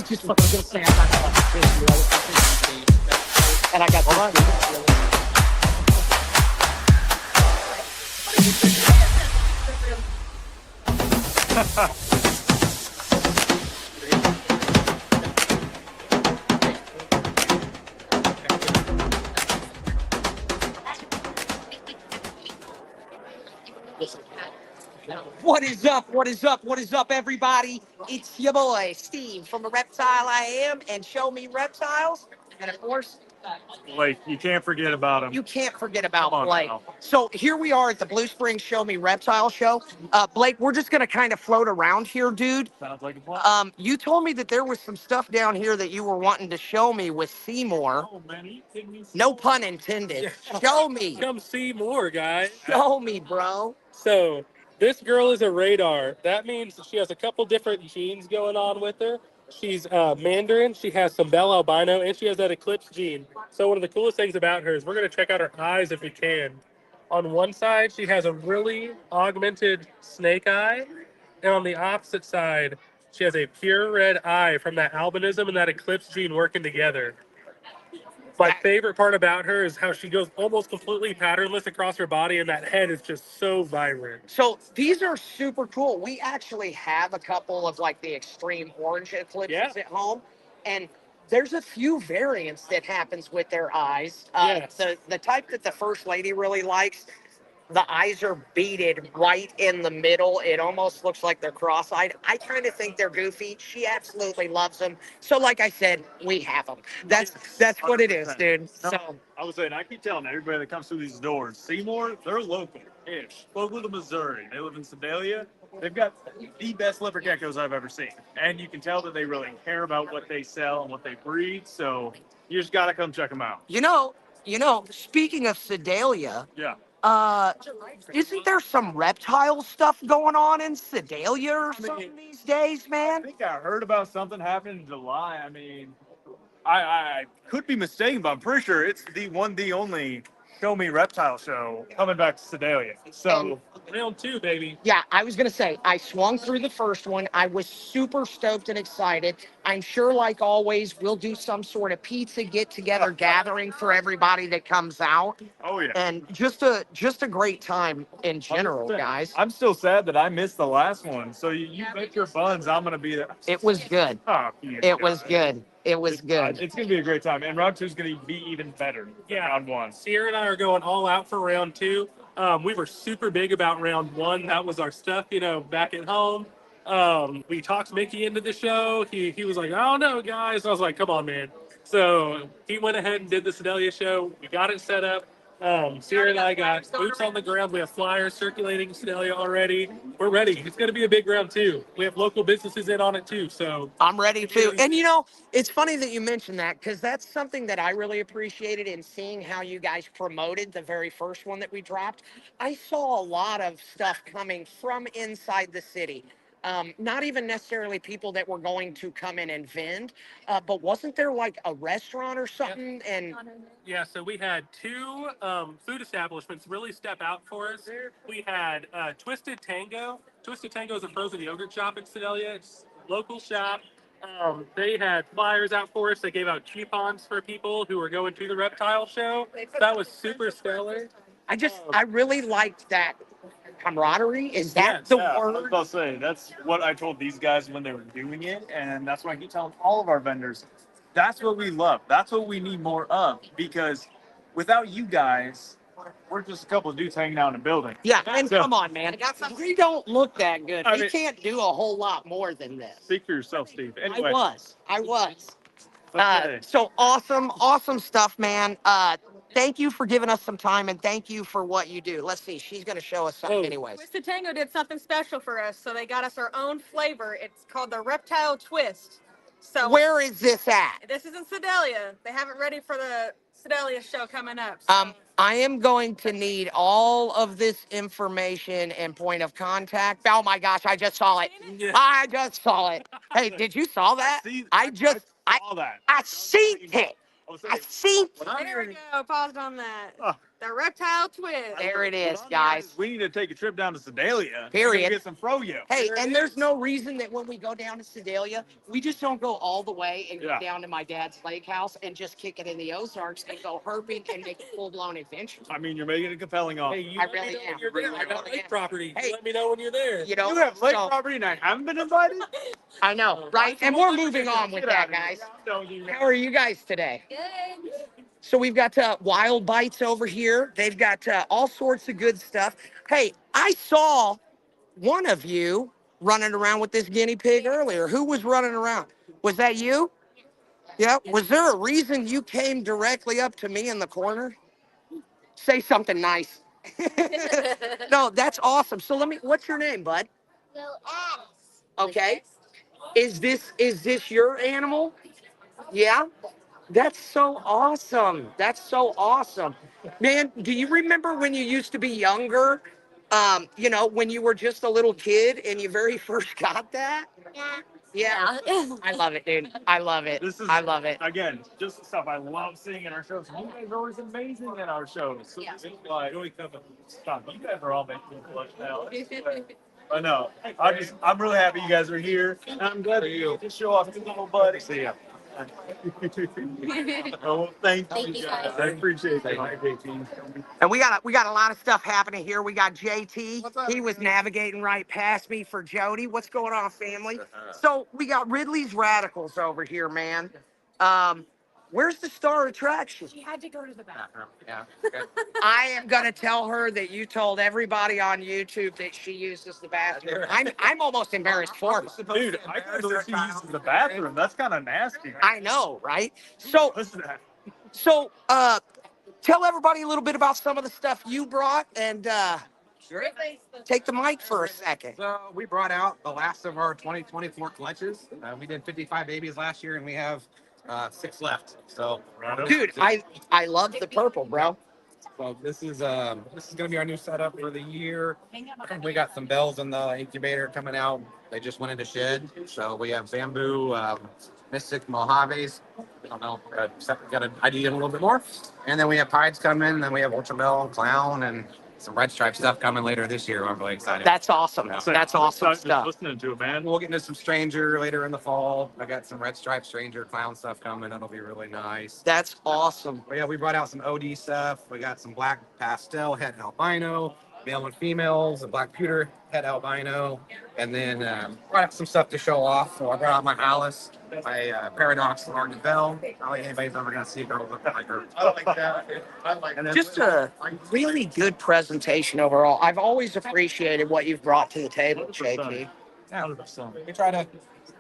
was just fucking gonna say I'm not gonna piss you. I was fucking and I got What is up? What is up? What is up, everybody? It's your boy, Steve from the Reptile I Am and Show Me Reptiles. And of course, Blake, you can't forget about him. you can't forget about Come on Blake. now. So here we are at the Blue Springs Show Me Reptile show. Blake, we're just going to kind of float around here, dude. Sounds like a plan. You told me that there was some stuff down here that you were wanting to show me with Seymour. Oh, man, are you kidding me? No pun intended. Show me. Come see more, guys. Show me, bro. So this girl is a radar. That means that she has a couple different genes going on with her. She's Mandarin, she has some Bell Albino, and she has that Eclipse gene. So one of the coolest things about her is we're going to check out her eyes if we can. On one side, she has a really augmented snake eye. And on the opposite side, she has a pure red eye from that albinism and that Eclipse gene working together. My favorite part about her is how she goes almost completely patternless across her body, and that head is just so vibrant. So these are super cool. We actually have a couple of like the extreme orange eclipses at home, and there's a few variants that happens with their eyes. Yes. The type that the first lady really likes, the eyes are beaded right in the middle. It almost looks like they're cross-eyed. I kind of think they're goofy. She absolutely loves them. So like I said, we have them. That's what it is, dude. So I was saying, I keep telling everybody that comes through these doors, Seymour, they're local-ish. Local to Missouri. They live in Sedalia. They've got the best leopard geckos I've ever seen. And you can tell that they really care about what they sell and what they breed. So you just got to come check them out. you know, speaking of Sedalia, Yeah. isn't there some reptile stuff going on in Sedalia or something these days, I man? think I heard about something happening in July. I mean, I could be mistaken, but I'm pretty sure it's the only Show Me Reptile show coming back to Sedalia. So Round two, baby. Yeah, I was going to say, I swung through the first one. I was super stoked and excited. I'm sure, like always, we'll do some sort of pizza get-together gathering for everybody that comes out. oh yeah. And just a great time in general, 100%. guys. I'm still sad that I missed the last one. So you bet your buns I'm going to be there. It was good. Oh, you It was guys. good. It was good. It's going to be a great time. And round two is going to be even better than Yeah. round one. Sierra and I are going all out for round two. We were super big about round one. That was our stuff, back at home. We talked Mickey into the show. He was like, I don't know, guys. I was like, come on, man. So he went ahead and did the Sedalia show. We got it set up. Sierra and I got boots on the ground. We have flyers circulating Sedalia already. We're ready. It's going to be a big round two. We have local businesses in on it too. So I'm ready too. And it's funny that you mentioned that because that's something that I really appreciated in seeing how you guys promoted the very first one that we dropped. I saw a lot of stuff coming from inside the city. Not even necessarily people that were going to come in and vend, but wasn't there like a restaurant or something? And yeah, so we had two food establishments really step out for us. We had Twisted Tango. Twisted Tango is a frozen yogurt shop in Sedalia. It's a local shop. They had flyers out for us. They gave out coupons for people who were going to the reptile show. That was super stellar. I really liked that camaraderie. Is that the I was word? about to say, that's what I told these guys when they were doing it. And that's what I keep telling all of our vendors. That's what we love. That's what we need more of. Because without you guys, we're just a couple of dudes hanging out in a building. Yeah, and So- come on, man. We don't look that good. I We mean- can't do a whole lot more than this. Speak for yourself, Steve. Anyway, I was. okay. So awesome stuff, man. Thank you for giving us some time and thank you for what you do. Let's see. She's going to show us something anyways. Twisted Tango did something special for us, so they got us our own flavor. It's called the Reptile Twist. So Where is this at? this is in Sedalia. They have it ready for the Sedalia show coming up. So. I am going to need all of this information and point of contact. Oh my gosh, I just saw it. Yeah. I just saw it. Hey, did you saw that? I All that. seen it. I seen it. When I'm There we hearing- go. Paused on that. Oh. The Reptile Reptile Twist. There it is, But on the guys. end, we need to take a trip down to Sedalia. Period. To get some froyo. Hey, and there's no reason that when we go down to Sedalia, we just don't go all the way and go Yeah. down to my dad's lake house and just kick it in the Ozarks and go herping and make a full-blown adventure. I mean, you're making a compelling offer. Hey, you I let me really know am. when you're there. I got really lake am. property. Hey. You let me know when you're there. You know, You have lake so- property and I haven't been invited? I know, right? And we're moving on with Get that, out of here. guys. No, you- How are you guys today? Good. So we've got Wild Bites over here. They've got all sorts of good stuff. Hey, I saw one of you running around with this guinea pig earlier. Who was running around? Was that you? Yeah. Was there a reason you came directly up to me in the corner? Say something nice. No, that's awesome. So what's your name, bud? Okay. Is this your animal? Yeah. That's so awesome. That's so awesome. Man, do you remember when you used to be younger? When you were just a little kid and you very first got that? Yeah. I love it, dude. I love it. This is, I love it. again, just the stuff I love seeing in our shows. You guys are always amazing in our shows. So Yeah. it's like, stop. You guys are all making me blush now. I know. I'm really happy you guys are here. And I'm glad that you get to show off to little buddy. See ya. Oh, thank you guys. I appreciate that. And we got a lot of stuff happening here. We got JT. He was navigating right past me for Jody. What's going on, family? So we got Ridley's Radicals over here, man. Where's the star attraction? She had to go to the bathroom. Yeah. I am gonna tell her that you told everybody on YouTube that she uses the bathroom. I'm almost embarrassed for her. Dude, I can't believe she uses the bathroom. That's kind of nasty. I know, right? So Listen to that. so tell everybody a little bit about some of the stuff you brought and take the mic for a second. So we brought out the last of our 2024 clutches. We did 55 babies last year, and we have 6 left. So, Dude, I love the purple, bro. so this is gonna be our new setup for the year. We got some bells in the incubator coming out. They just went into shed. So we have bamboo, mystic mojaves. I don't know. Got an idea a little bit more. And then we have pieds coming. And then we have ultra bell, clown, and some red stripe stuff coming later this year. I'm really excited. That's awesome. Yeah. That's awesome Just stuff. listening to it, man. We'll get into some stranger later in the fall. I got some red stripe stranger clown stuff coming. That'll be really nice. That's awesome. But yeah, we brought out some OD stuff. We got some black pastel het albino, male and females, a black pewter het albino, and then brought out some stuff to show off. So I brought out my Alice, my Paradox Large Bell. I don't think anybody's ever gonna see a girl look like her. I like that. I like that. Just a really good presentation overall. I've always appreciated what you've brought to the table, JT. Yeah, we try to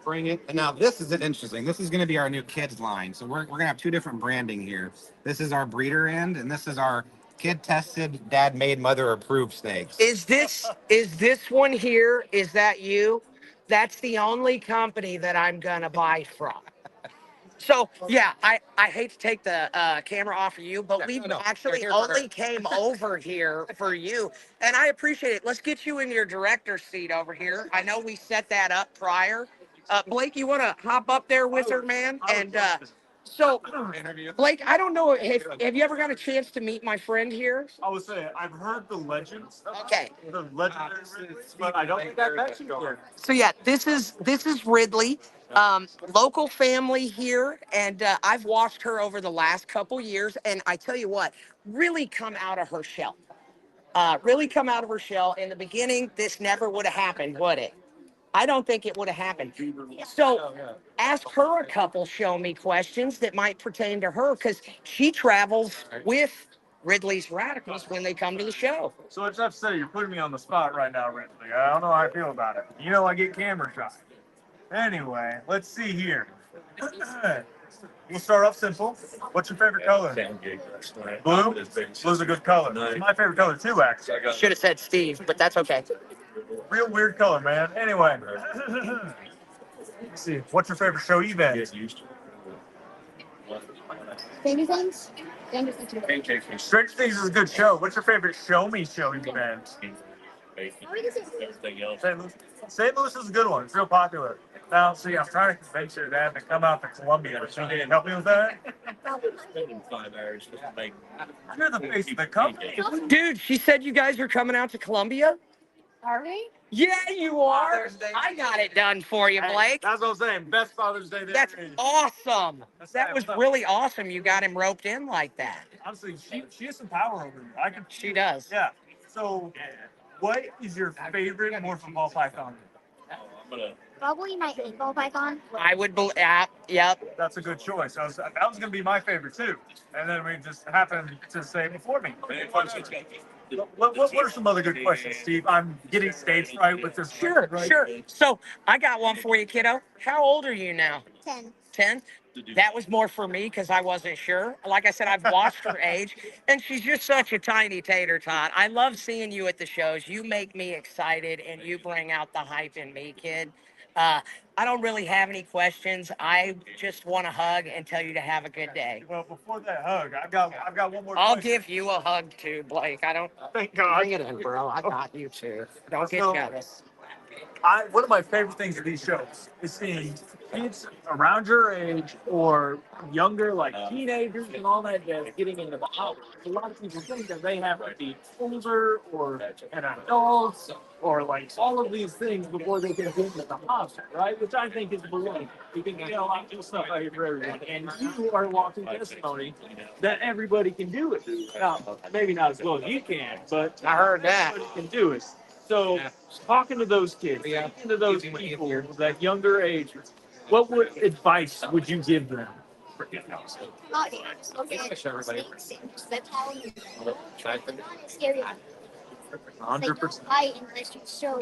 bring it. And now this is interesting. This is going to be our new kids line. So we're going to have 2 different branding here. This is our breeder end, and this is our kid tested, dad made, mother approved snakes. Is this one here? Is that you? That's the only company that I'm gonna buy from. So yeah, I hate to take the camera off of you, but we No, actually you're here for only her. came over here for you, and I appreciate it. Let's get you in your director's seat over here. I know we set that up prior. Blake, you want to hop up there with her, man? And so, Interview. Blake, I don't know, have you ever got a chance to meet my friend here? I would say I've heard the legends. Okay. The legendary Ridley, but I don't think I've met you yet. So yeah, this is Ridley, local family here, and I've watched her over the last couple years, and I tell you what, really come out of her shell. Really come out of her shell. In the beginning, this never would have happened, would it? I don't think it would have happened. So ask her a couple show me questions that might pertain to her, because she travels with Ridley's Radicals when they come to the show. So I just have to say, you're putting me on the spot right now, Ridley. I don't know how I feel about it. You know, I get camera shy. Anyway, let's see here. We'll start off simple. What's your favorite color? Blue? Blue's a good color. It's my favorite color too, actually. Should have said Steve, but that's okay. Real weird color, man. Anyway. Let's see. What's your favorite show event? Baby things? Stranger Things is a good show. What's your favorite show me show event? St. Louis is a good one. It's real popular. Now, see, I'm trying to convince your dad to come out to Columbia. So can you help me with that? You're the face of the company. Dude, she said you guys are coming out to Columbia? Are we? Yeah, you are. Father's Day. I got it done for you, Blake. That's what I'm saying. Best Father's Day there That's is. awesome. That was what's up? really awesome. You got him roped in like that. Honestly, she has some power over me. I can. She does. Yeah. So, what is your favorite morphin ball python? Probably my 8-ball python. I would believe. Yep. That's a good choice. That was going to be my favorite too. And then we just happened to say before me. What are some other good questions, Steve? I'm getting stage fright with this. Sure, right? sure. So I got one for you, kiddo. How old are you now? 10. 10? That was more for me because I wasn't sure. Like I said, I've watched her age, and she's just such a tiny tater tot. I love seeing you at the shows. You make me excited, and you bring out the hype in me, kid. Uh, I don't really have any questions. I just want to hug and tell you to have a good day. Well, before that hug, I've got one more. I'll question. give you a hug too, Blake. I don't. Thank God. Bring it in, bro. I got you too. Don't get So- jealous. One of my favorite things at these shows is seeing kids around your age or younger, like teenagers and all that, jazz, getting into the hobby. A lot of people think that they have to be older or an adult or like all of these things before they can get into the hobby, right? Which I think is baloney. You can get a lot of cool stuff out here for everyone. And you are walking testimony that everybody can do it. Now, maybe not as well as you can, but I heard that. everybody can do it. So, talking to those kids, talking to those people that younger age, what advice would you give them? Not snakes, reptile, scary. 100%. Bite unless you show.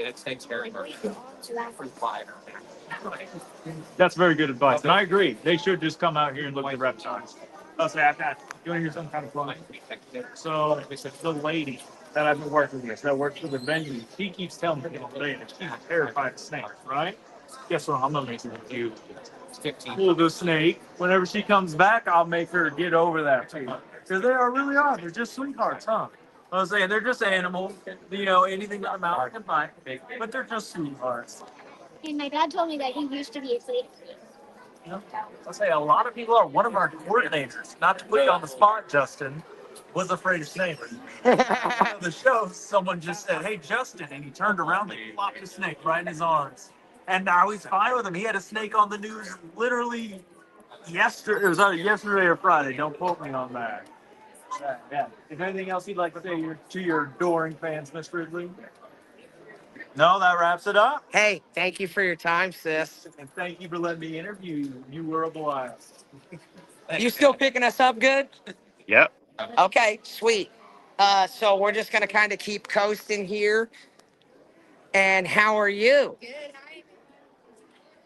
That's very good advice, and I agree. They should just come out here and look at the reptiles. I'll say, you want to hear something kind of funny? So, the lady that I've been working with, that works for the venue, she keeps telling me all day that she's terrified of snakes, right? Guess what? I'm gonna make her do. Pull the snake. Whenever she comes back, I'll make her get over that too. Because they really are. They're just sweethearts, huh? I was saying they're just animals. Anything that a mouse can bite, but they're just sweethearts. And my dad told me that he used to be afraid of me. I'll say a lot of people are. One of our coordinators, not to put you on the spot, Justin, was afraid of snakes. One of the shows, someone just said, "Hey, Justin," and he turned around and flopped a snake right in his arms. And now he's fine with him. He had a snake on the news literally yesterday. It was either yesterday or Friday. Don't quote me on that. Yeah. Is there anything else you'd like to say to your adoring fans, Miss Ridley? No, that wraps it up. Hey, thank you for your time, sis. And thank you for letting me interview you. You were a blast. You still picking us up good? Yep. Okay, sweet. So we're just gonna kind of keep coasting here. And how are you? Good. Hi.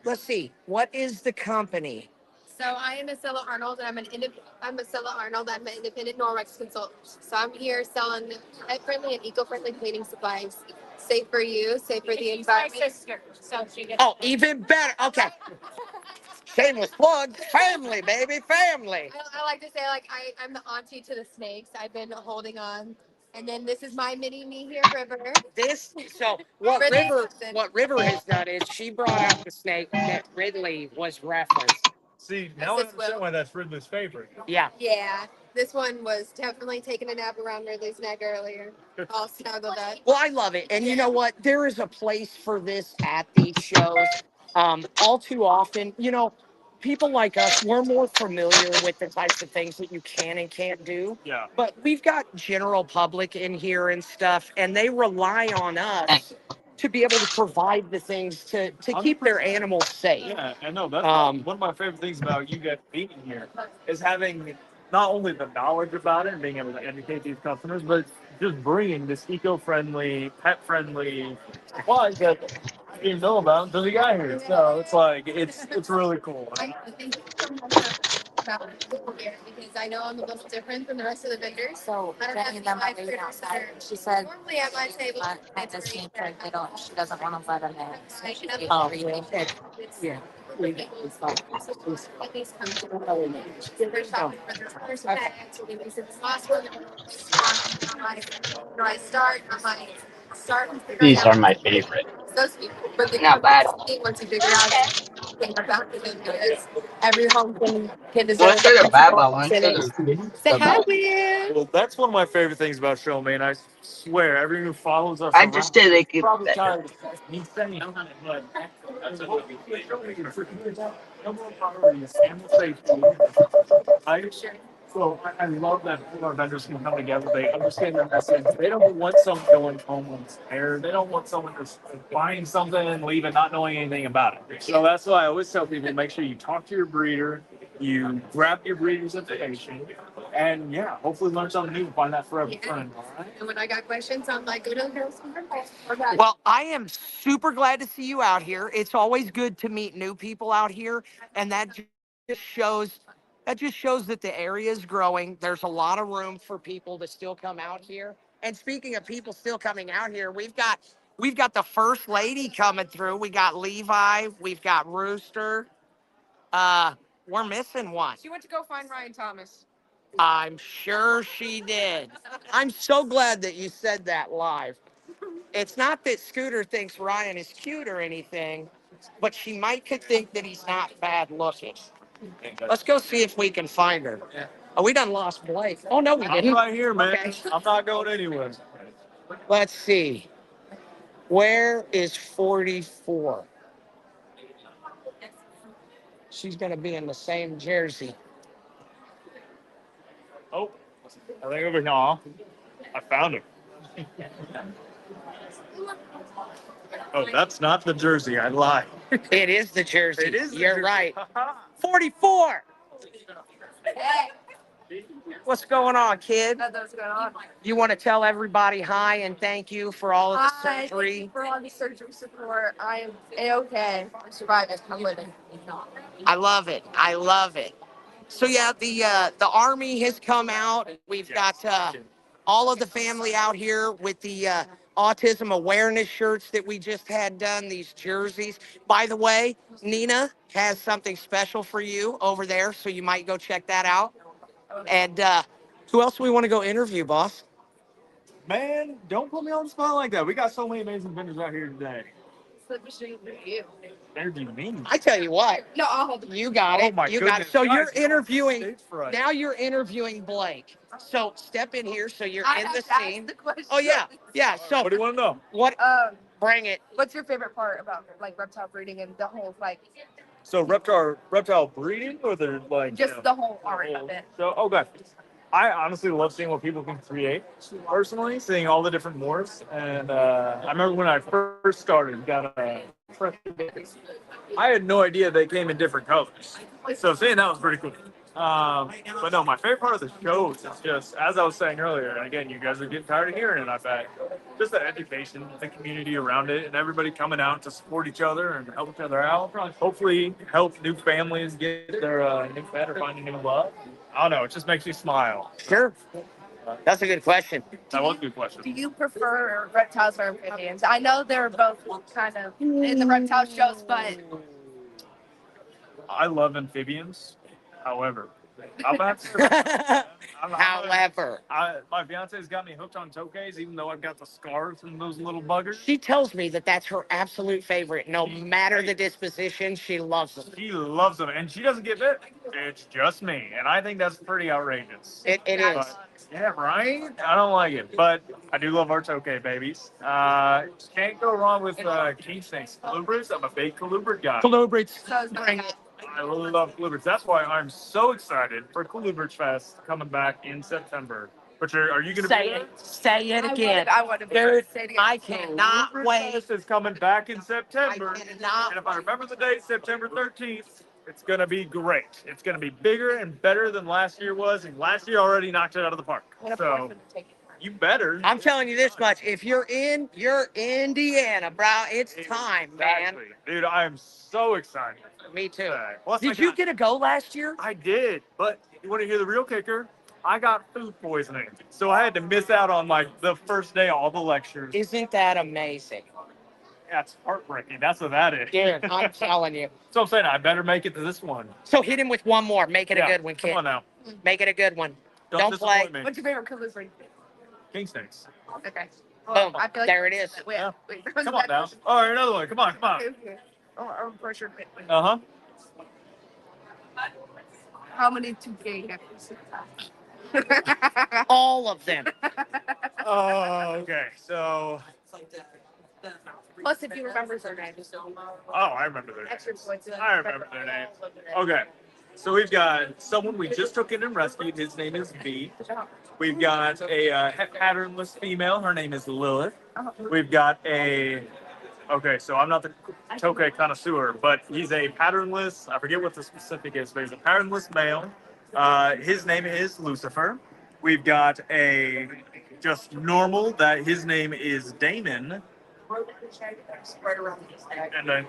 Let's see. What is the company? So I am Acela Arnold, and I'm Acela Arnold. I'm an independent Norwex consultant. So I'm here selling pet-friendly and eco-friendly cleaning supplies. Safe for you, safe for the environment. So she gets Oh, even better. Okay. Shameless plug. Family, baby, family. I like to say, like, I'm the auntie to the snakes. I've been holding on. And then this is my mini me here, River. So what Ridley River Simpson. what River has done is she brought out the snake that Ridley was referenced. See, now I understand why that's Ridley's favorite. Yeah. Yeah, this one was definitely taking a nap around Ridley's neck earlier. All snuggled up. Well, I love it. And you know what? There is a place for this at these shows. All too often, people like us, we're more familiar with the types of things that you can and can't do. Yeah. But we've got general public in here and stuff, and they rely on us to be able to provide the things to keep their animals safe. Yeah, I know. That's Um, one of my favorite things about you guys being here is having not only the knowledge about it and being able to educate these customers, but just bringing this eco-friendly, pet-friendly supplies that I didn't know about until you got here. So it's like it's really cool. I think so much about people here because I know I'm a little different than the rest of the vendors. So I don't have Jenny any them live waiting critters that outside. are She said normally at my table. at this seems like they don't. She doesn't want to let them in. So she gave Oh, free. yeah. Yeah. At least come to the first shop for their first bags. So they said the last one. Do I start? I'm like, start and figure These it are out. my favorite. So sweet. But the Not bad. once you figure out thing about it is every home kid No, deserves ese a es el place to Baba, go man. sit Ese in. es Say el hi, Baba. Will. Well, that's one of my favorite things about show, man. I swear, everyone who follows us I around just said they is keep probably that. tired of me saying, but number one priority is animal safety. I I love that all our vendors can come together. They understand their message. They don't want someone going home on air. They don't want someone just buying something and leaving not knowing anything about it. So that's why I always tell people make sure you talk to your breeder, you grab your breeder's information, and yeah, hopefully learn something new and find that forever friend. All right. And when I got questions, I'm like, go to the girls' Well, I am super glad to see you out here. It's always good to meet new people out here, and just shows that just shows that the area is growing. There's a lot of room for people to still come out here. And speaking of people still coming out here, we've got the first lady coming through. We got Levi, we've got Rooster. Uh, we're missing one. She went to go find Ryan Thomas. I'm sure she did. I'm so glad that you said that live. It's not that Scooter thinks Ryan is cute or anything, but she might could think that he's not bad looking. Let's go see if we can find her. Oh, we done lost Blake. Oh, no, we I'm didn't. right here, man. Okay. I'm not going anywhere. Let's see. Where is 44? She's going to be in the same jersey. Oh, I think over here. Aw, I found him. Oh, that's not the jersey. I lied. It is the jersey. It is the You're jersey. right. 44. What's going on, kid? What's going on? You want to tell everybody hi and thank you for all of the Hi, thank surgery? you for all the surgery support. I am A-okay. I'm surviving. I'm living. I love it. I love it. So yeah, the army has come out. We've got all of the family out here with the autism awareness shirts that we just had done. These jerseys. By the way, Nina has something special for you over there, so you might go check that out. And who else do we want to go interview, boss? Man, don't put me on the spot like that. We got so many amazing vendors out here today. Slip machine for you. Interview me. I tell you what, No, I'll hold it. you got Oh it. my You got it. goodness, So guys, you're interviewing. stage fright. Now you're interviewing Blake. So step in here so you're I in have the to ask scene. the question. Oh yeah, yeah. So What do you want to know? what? Um, Bring it. what's your favorite part about like reptile breeding and the whole like So reptile breeding, or they're like just the whole art whole- of it? So okay. I honestly love seeing what people can create. Personally, seeing all the different morphs, and I remember when I first started, got a I had no idea they came in different colors. So seeing that was pretty cool. But no, my favorite part of the show is just, as I was saying earlier, and again, you guys are getting tired of hearing it, I bet, just the education, the community around it, and everybody coming out to support each other and help each other out. Hopefully, help new families get their new pet or find a new love. I don't know, it just makes me smile. Sure. That's a good question. That was a good question. Do you prefer reptiles or amphibians? I know they're both kind of in the reptile shows, but I love amphibians. However, I'm about to. However, My fiance's got me hooked on tokays, even though I've got the scars from those little buggers. she tells me that that's her absolute favorite. No matter the disposition, she loves them. She loves them, and she doesn't get bit. It's just me, and I think that's pretty outrageous. It is. But, yeah, right? I don't like it, but I do love our tokay babies. Can't go wrong with king snakes. Colubrids, I'm a big colubrid guy. Colubrids. so is Bring my it. I really love colubrids. That's why I'm so excited for Colubrids Fest coming back in September. But are you going to Say be there? it. Say it again. I want to be Dude, say it again. I cannot Colubrids wait. Fest is coming back in September. I cannot And if I remember the date, September 13th, it's going to be great. It's going to be bigger and better than last year was. And last year already knocked it out of the park. So you better. I'm telling you this much. If you're Indiana, bro, it's time, man. Exactly. Dude, I am so excited. Me too. Plus, Did you get a go last year? I did, but you want to hear the real kicker? I got food poisoning, so I had to miss out on like the first day of all the lectures. Isn't that amazing? That's heartbreaking. That's what that is. Dude, I'm telling you. So I'm saying I better make it to this one. So hit him with one more. Make it a good one, Come kid. on now. Make it a good one. Don't play. disappoint me. What's your favorite colubrid? King snakes. Okay. Boom. I feel like There it is. Wait, Yeah. wait, Come on now. All right, another one. Come on, come on. Okay. Uh huh. How many 2K have you seen? All of them. Oh, okay. So, Plus, if you remember their names. I remember their names. Extra points. I remember their names. Okay. So we've got someone we just took in and rescued. His name is B. We've got a patternless female. Her name is Lilith. We've got a. Okay, so I'm not the Tokay connoisseur, but he's a patternless. I forget what the specific is, but he's a patternless male. His name is Lucifer. We've got a just normal that his name is Damon. And I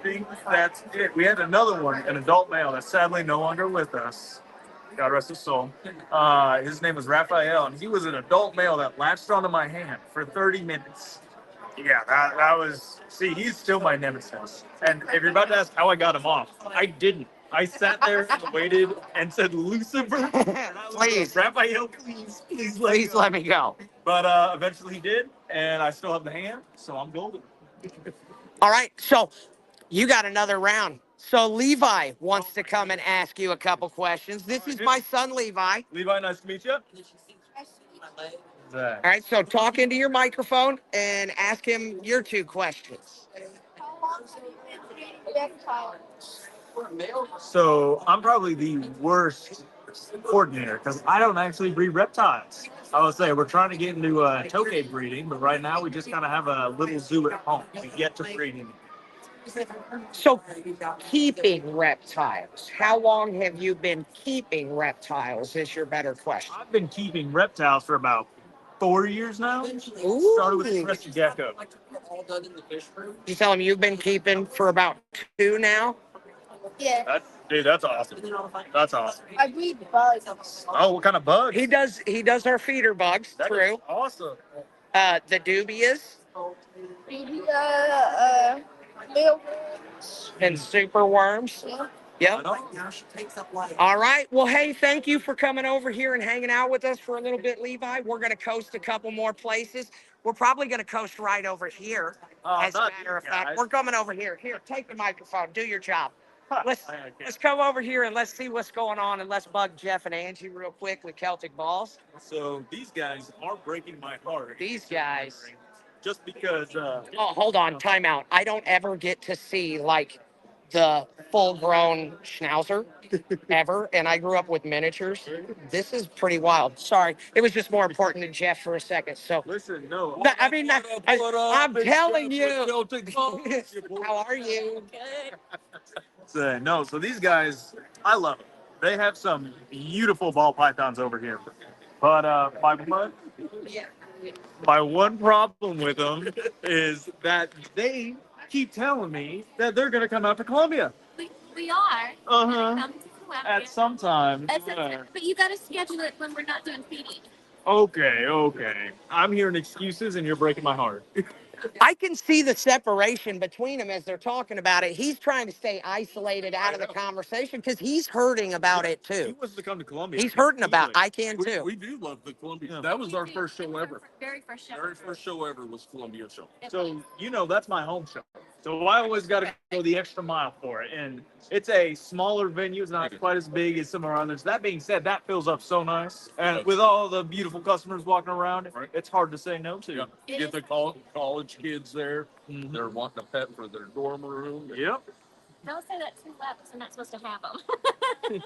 think that's it. We had another one, an adult male that's sadly no longer with us. God rest his soul. His name was Raphael, and he was an adult male that latched onto my hand for 30 minutes. Yeah, that was. See, he's still my nemesis. And if you're about to ask how I got him off, I didn't. I sat there and waited and said, Lucifer, Please. Raphael, please Please let me go. But eventually he did, and I still have the hand, so I'm golden. All right, so you got another round. So Levi wants to come and ask you a couple questions. This is my son, Levi. Levi, nice to meet you. All right, so talk into your microphone and ask him your two questions. How long have you been breeding reptiles? So I'm probably the worst coordinator because I don't actually breed reptiles. I would say we're trying to get into Tokay breeding, but right now we just kind of have a little zoo at home. We get to breeding. So keeping reptiles, how long have you been keeping reptiles is your better question. I've been keeping reptiles for about 4 years now. Ooh. Started with a crested gecko. You tell him you've been keeping for about 2 now? Yeah. Dude, that's awesome. That's awesome. I breed bugs. Oh, what kind of bugs? He does our feeder bugs, That true. is awesome. The dubious Mealworms. and super worms. Yep. All right. Well, hey, thank you for coming over here and hanging out with us for a little bit, Levi. We're going to coast a couple more places. We're probably going to coast right over here. As a matter of fact, we're coming over here. Here, take the microphone. Do your job. Let's come over here and let's see what's going on, and let's bug Jeff and Angie real quick with Celtic Balls. So these guys are breaking my heart. These guys. Just because. Oh, hold on. Time out. I don't ever get to see like the full-grown schnauzer ever, and I grew up with miniatures. This is pretty wild. Sorry, it was just more important to Jeff for a second. So Listen, no. I mean, I'm telling you. How are you? No, so these guys, I love them. They have some beautiful ball pythons over here. But my one problem with them is that they keep telling me that they're going to come out to Columbia. We are. Uh-huh. Come to Columbia. At some time. But you got to schedule it when we're not doing feeding. Okay. I'm hearing excuses and you're breaking my heart. I can see the separation between them as they're talking about it. He's trying to stay isolated out of the conversation because he's hurting about it He too. wants to come to Columbia. He's hurting about. I can too. We do love the Columbia. Yeah. That was our first show ever. Very first show. Very first show ever was Columbia show. So, that's my home show. So I always got to go the extra mile for it. And it's a smaller venue. It's not quite as big as some of our others. That being said, that fills up so nice. And with all the beautiful customers walking around, it's hard to say no to. Yeah. You get the college kids there. Mm-hmm. They're wanting a pet for their dorm room. Yep. Don't say that too loud because we're not supposed to have them.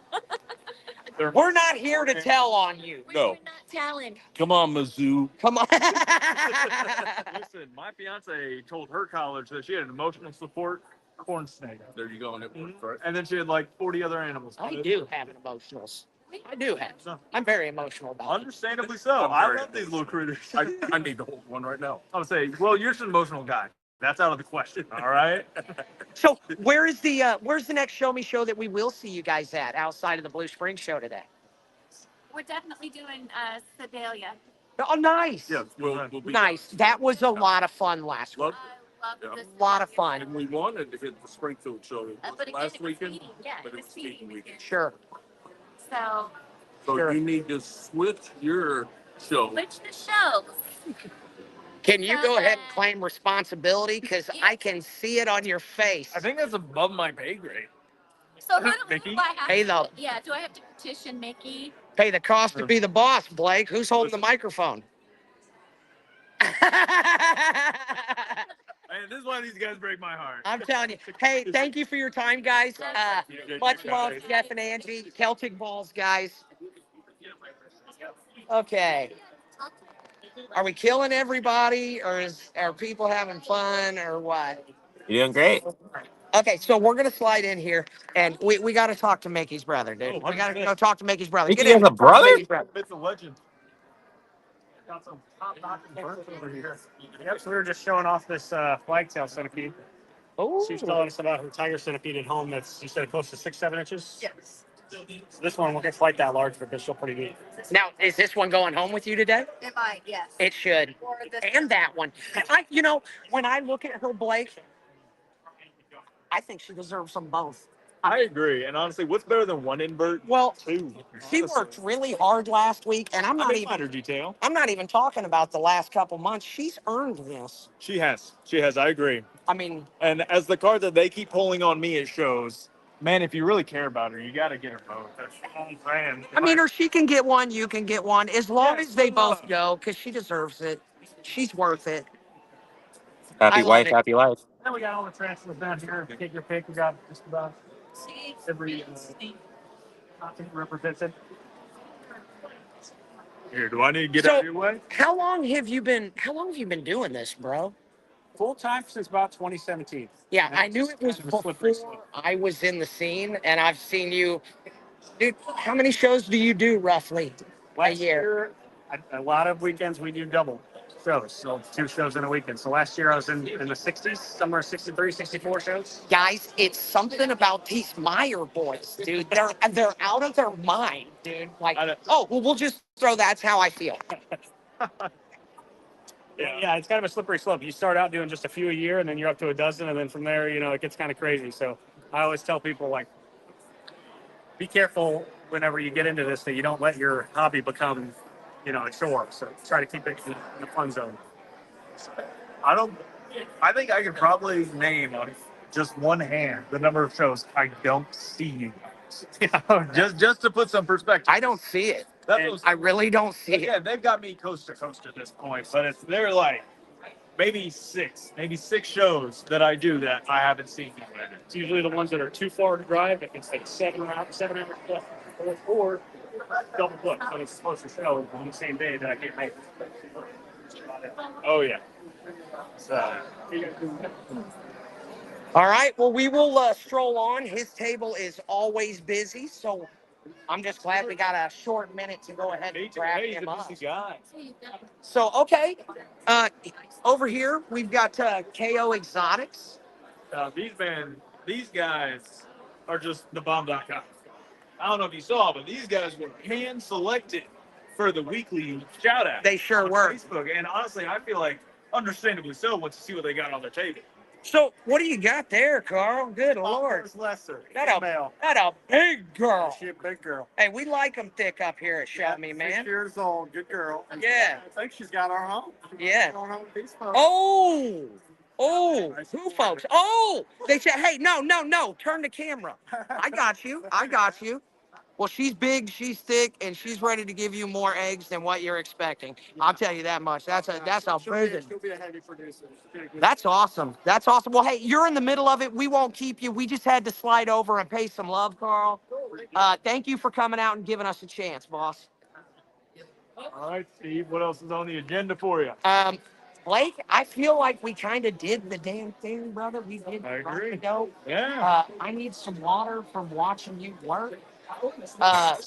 We're not here to tell on you. No. We're not telling. Come on, Mizzou. Come on. Listen, my fiance told her college that she had an emotional support corn snake. There you go. And it worked, right? And then she had like 40 other animals. I do have an emotional. I do have. I'm very emotional about it. Understandably so. I love these little critters. I need to hold one right now. I would say, well, you're just an emotional guy. That's out of the question. All right. So where's the next Show Me show that we will see you guys at outside of the Blue Springs show today? We're definitely doing Sedalia. Oh, nice. Yeah. We'll be Nice. That was a lot of fun last week. Love- I love Yeah. this. A lot of fun. And we wanted to hit the Springfield show But again, last it was weekend, feeding. Yeah, but it it was was feeding feeding weekend. weekend. Sure. So So Sure. you need to switch your show. switch the shows. Can you go ahead and claim responsibility? Because I can see it on your face. I think that's above my pay grade. So who Mickey? do I have Hey, to, though. yeah, do I have to petition Mickey? Pay the cost to be the boss, Blake. Who's holding the microphone? Man, this is why these guys break my heart. I'm telling you. Hey, thank you for your time, guys. Much love, Jeff and Angie. Celtic Balls, guys. Okay. Are we killing everybody, or are people having fun, or what? You're doing great. Okay, so we're gonna slide in here, and we got to talk to Mickey's brother, dude. Oh, We got to 100%. go talk to Mickey's brother. Mickey Get in has a here, brother? Mickey's brother. It's a legend. Got some top-notch birds over here. Yep, so we were just showing off this flagtail centipede. Oh, She's telling us about her tiger centipede at home that's, you said, close to 6-7 inches? Yes. So this one won't get quite that large, but it's still pretty neat. now is this one going home with you today? It might, yes. It should, Or this and that one. When I look at her, Blake, I think she deserves them both. I agree. And honestly, what's better than one invert? Well, Two. she Honestly. worked really hard last week, and I'm not Big even. fighter detail. I'm not even talking about the last couple months. She's earned this. She has. She has. I agree. I mean, And as the card that they keep pulling on me, it shows. Man, if you really care about her, you got to get her both. That's all I'm saying. or she can get one, you can get one, as long Yes, as they love. both go, because she deserves it. She's worth it. Happy I love wife, it. happy life. Then we got all the transfers down here. Take your pick. We got just about every continent represented. Here, do I need to get So- out of your way? How long have you been doing this, bro? Full time since about 2017. Yeah, And I it's knew just it was kind of a slippery before slope. I was in the scene, and I've seen you. Dude, how many shows do you do roughly a Last year? year, a lot of weekends we do double shows, so 2 shows in a weekend. So last year I was in the 60s, somewhere 63, 64 shows. Guys, it's something about these Meyer boys, dude. They're out of their mind, dude. Like, I know. oh, well, we'll just throw that's how I feel. Yeah, it's kind of a slippery slope. You start out doing just a few a year, and then you're up to a dozen, and then from there, it gets kind of crazy. So I always tell people, like, be careful whenever you get into this that you don't let your hobby become, a chore. So try to keep it in the fun zone. I think I could probably name on just one hand the number of shows I don't see you. just to put some perspective. I don't see it. That's what I really don't see it. Yeah, they've got me coast to coast at this point, but they're like maybe six shows that I do that I haven't seen you in. It's usually the ones that are too far to drive. If it's like 7 hours, or double book, so it's supposed to show on the same day that I can't make it. Oh yeah. So All right. Well, we will stroll on. His table is always busy, so I'm just glad we got a short minute to go ahead and grab he's him a up. busy guy. So, okay. Over here, we've got KO Exotics. These guys are just the bomb.com. I don't know if you saw, but these guys were hand selected for the weekly shout out. They sure on were. Facebook. And honestly, I feel like, understandably so, once you see what they got on their table. So, what do you got there, Carl? Good Lord. Lesser. Not a big girl. She's a big girl. Hey, we like them thick up here at Show Me, man. 6 years old, good girl. Yeah. I think she's got our home. Yeah. Going home with these folks. Oh, who folks? Oh, they said, hey, no, turn the camera. I got you. Well, she's big, she's thick, and she's ready to give you more eggs than what you're expecting. I'll tell you that much. That's a big. She'll be a heavy producer. That's awesome. Well, hey, you're in the middle of it. We won't keep you. We just had to slide over and pay some love, Carl. Thank you for coming out and giving us a chance, boss. All right, Steve, what else is on the agenda for you? Blake, I feel like we kind of did the damn thing, brother. We did. I agree. Ago. Yeah. I need some water from watching you work.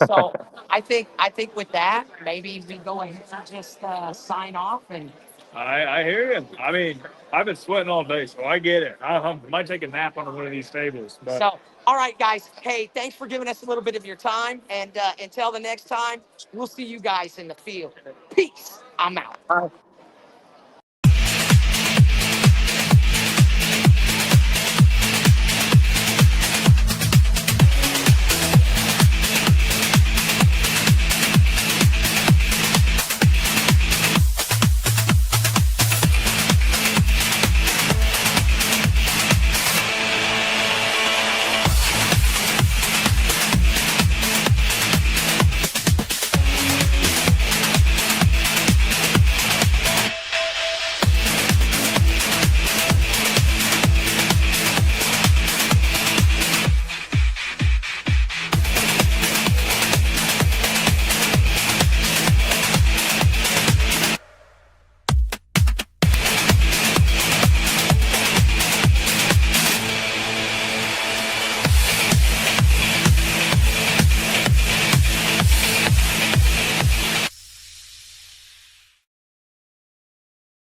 So I think with that, maybe we go ahead and just sign off. And I hear you. I mean, I've been sweating all day, so I get it. I might take a nap on one of these tables. But so, all right, guys. Hey, thanks for giving us a little bit of your time. And until the next time, we'll see you guys in the field. Peace. I'm out.